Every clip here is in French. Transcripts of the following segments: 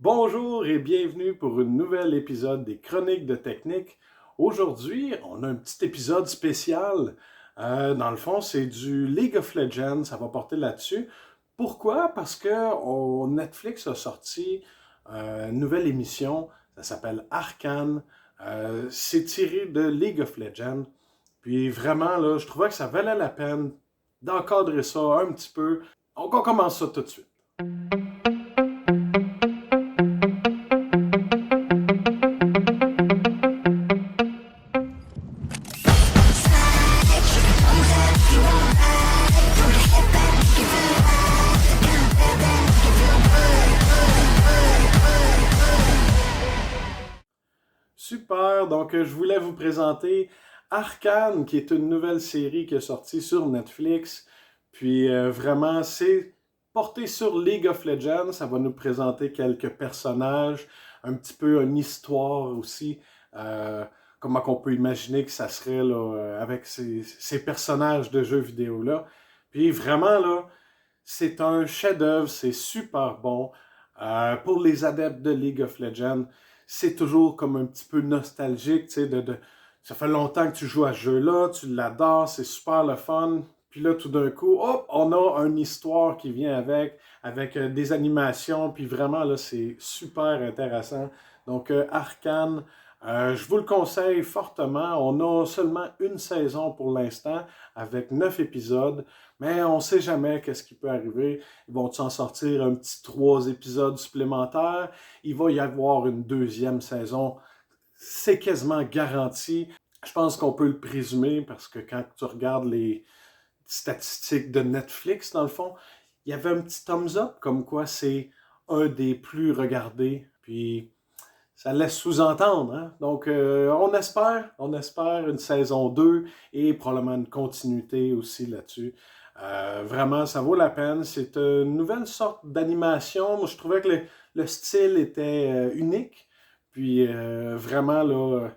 Bonjour et bienvenue pour un nouvel épisode des Chroniques de Technique. Aujourd'hui, on a un petit épisode spécial. Dans le fond, c'est du League of Legends, ça va porter là-dessus. Pourquoi? Parce que Netflix a sorti une nouvelle émission, ça s'appelle Arcane. C'est tiré de League of Legends. Puis vraiment, là, je trouvais que ça valait la peine d'encadrer ça un petit peu. Donc on commence ça tout de suite. Super, donc je voulais vous présenter Arcane, qui est une nouvelle série qui est sortie sur Netflix. Puis vraiment, c'est porté sur League of Legends. Ça va nous présenter quelques personnages, un petit peu une histoire aussi. euh, Comment qu'on peut imaginer que ça serait là, avec ces personnages de jeux vidéo-là. Puis vraiment, là, c'est un chef-d'œuvre, c'est super bon. Pour les adeptes de League of Legends, c'est toujours comme un petit peu nostalgique, tu sais, ça fait longtemps que tu joues à ce jeu-là, tu l'adores, c'est super le fun. Puis là, tout d'un coup, hop, on a une histoire qui vient avec des animations, puis vraiment, là, c'est super intéressant. Donc, Arcane, je vous le conseille fortement. On a seulement une saison pour l'instant, avec 9 épisodes. Mais on ne sait jamais qu'est-ce qui peut arriver. Ils vont s'en sortir un petit 3 épisodes supplémentaires. Il va y avoir une deuxième saison. C'est quasiment garanti. Je pense qu'on peut le présumer parce que quand tu regardes les statistiques de Netflix, dans le fond, il y avait un petit thumbs up comme quoi c'est un des plus regardés. Puis ça laisse sous-entendre, hein? Donc, on espère une saison 2 et probablement une continuité aussi là-dessus. Vraiment, ça vaut la peine. C'est une nouvelle sorte d'animation. Moi, je trouvais que le style était unique. Puis, vraiment, là,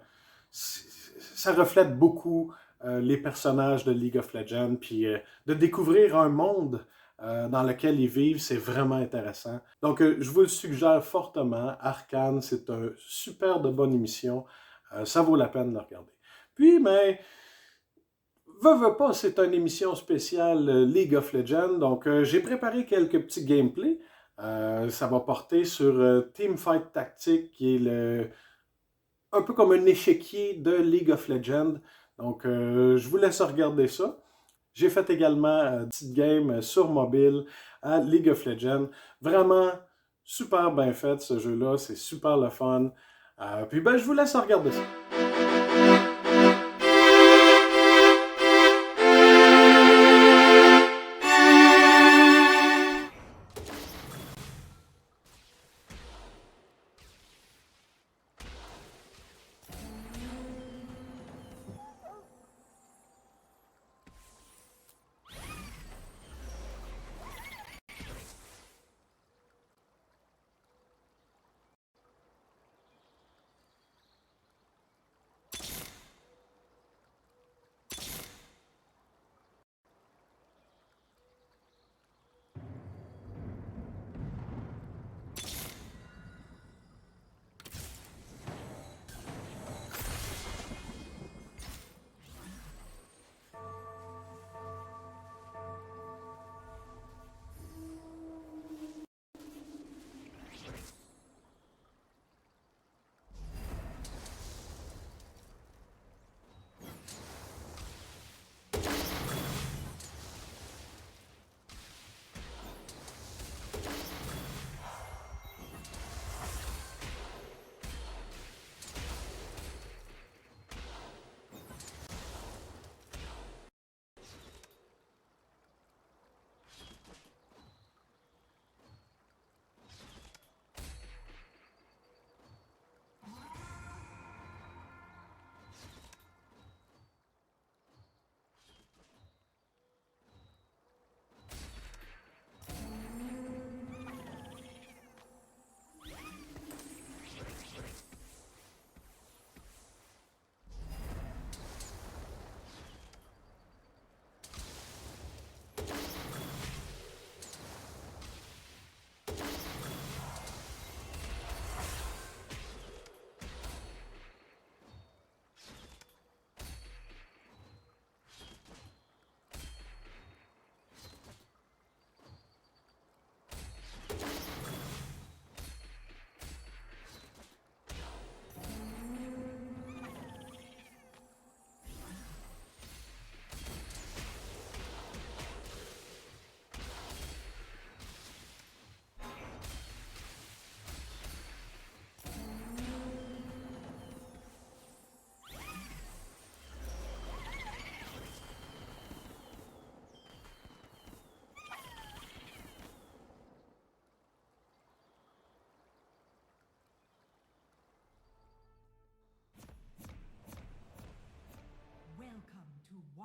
ça reflète beaucoup les personnages de League of Legends. Puis, de découvrir un monde dans lequel ils vivent, c'est vraiment intéressant. Donc, je vous le suggère fortement. Arcane, c'est une super de bonne émission. Ça vaut la peine de la regarder. Puis, mais, veux pas, c'est une émission spéciale League of Legends. Donc, j'ai préparé quelques petits gameplays. Ça va porter sur Teamfight Tactique, qui est un peu comme un échiquier de League of Legends. Donc, je vous laisse regarder ça. J'ai fait également une petite game sur mobile à League of Legends. Vraiment super bien fait ce jeu-là, c'est super le fun. Puis ben, je vous laisse regarder ça.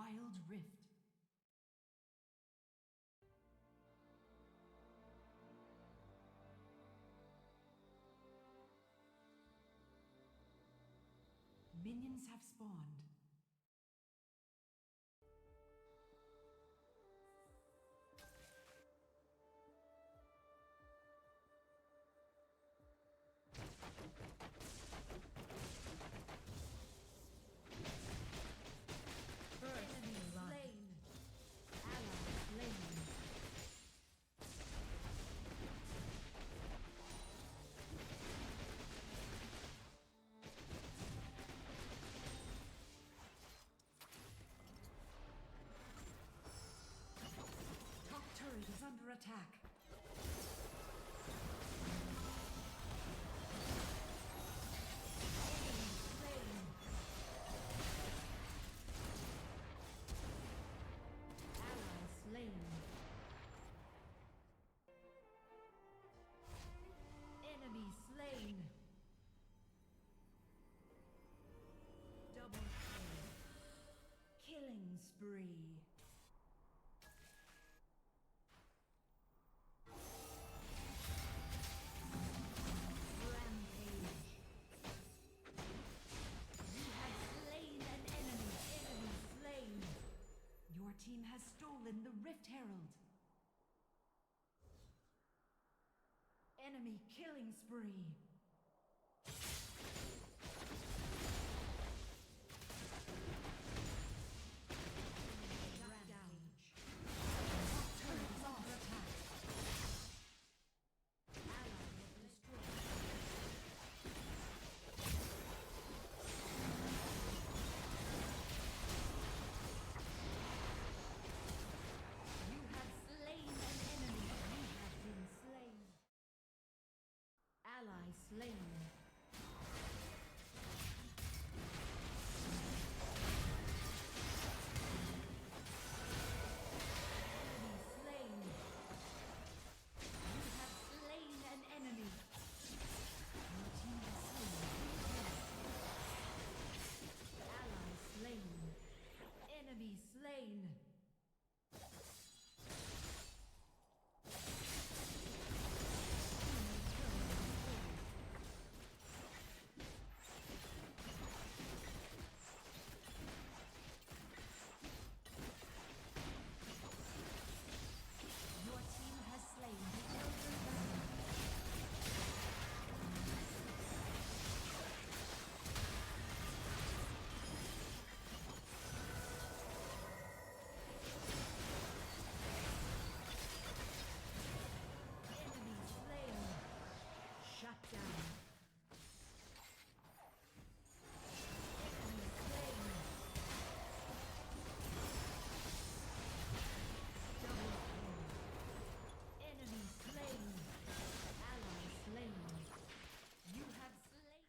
Wild Rift. Minions have spawned. Enemy slain. Ally slain. Top turret is under attack. Enemy slain. Double kill. Killing spree. Rampage. You have slain an enemy. Enemy slain. Your team has stolen the Rift Herald. Enemy killing spree. Rampage. Top turret is under attack. Ally has destroyed. You have slain an enemy. You have been slain. Ally slain. Enemy slain. You have slain an enemy. Your team has slain. Ally slain. Enemy slain. Your team has slain the Elder Dragon. Enemy slain. Shut down. Enemy slain. Double kill. Enemy slain. Ally slain. You have slain.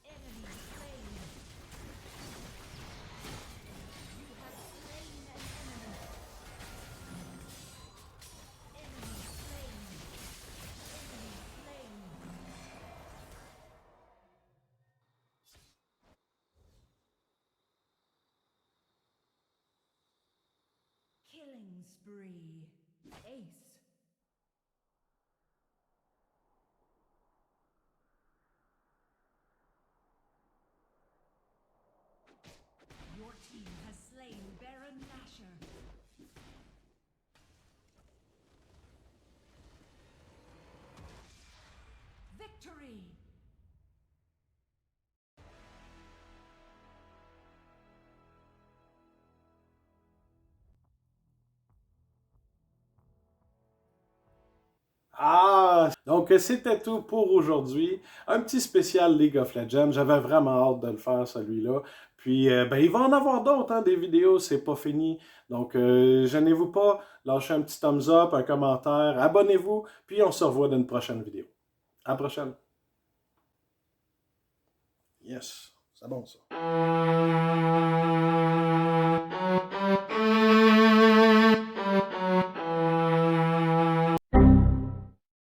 Enemy slain. You have slain an enemy. Enemy slain. Enemy slain. Killing spree. Ace. Your team has slain Baron Nashor. Victory! Ah! Donc, c'était tout pour aujourd'hui. Un petit spécial League of Legends. J'avais vraiment hâte de le faire, celui-là. Puis, ben, il va en avoir d'autres, hein, des vidéos. C'est pas fini. Donc, gênez-vous pas. Lâchez un petit thumbs up, un commentaire. Abonnez-vous. Puis, on se revoit dans une prochaine vidéo. À la prochaine. Yes. C'est bon, ça.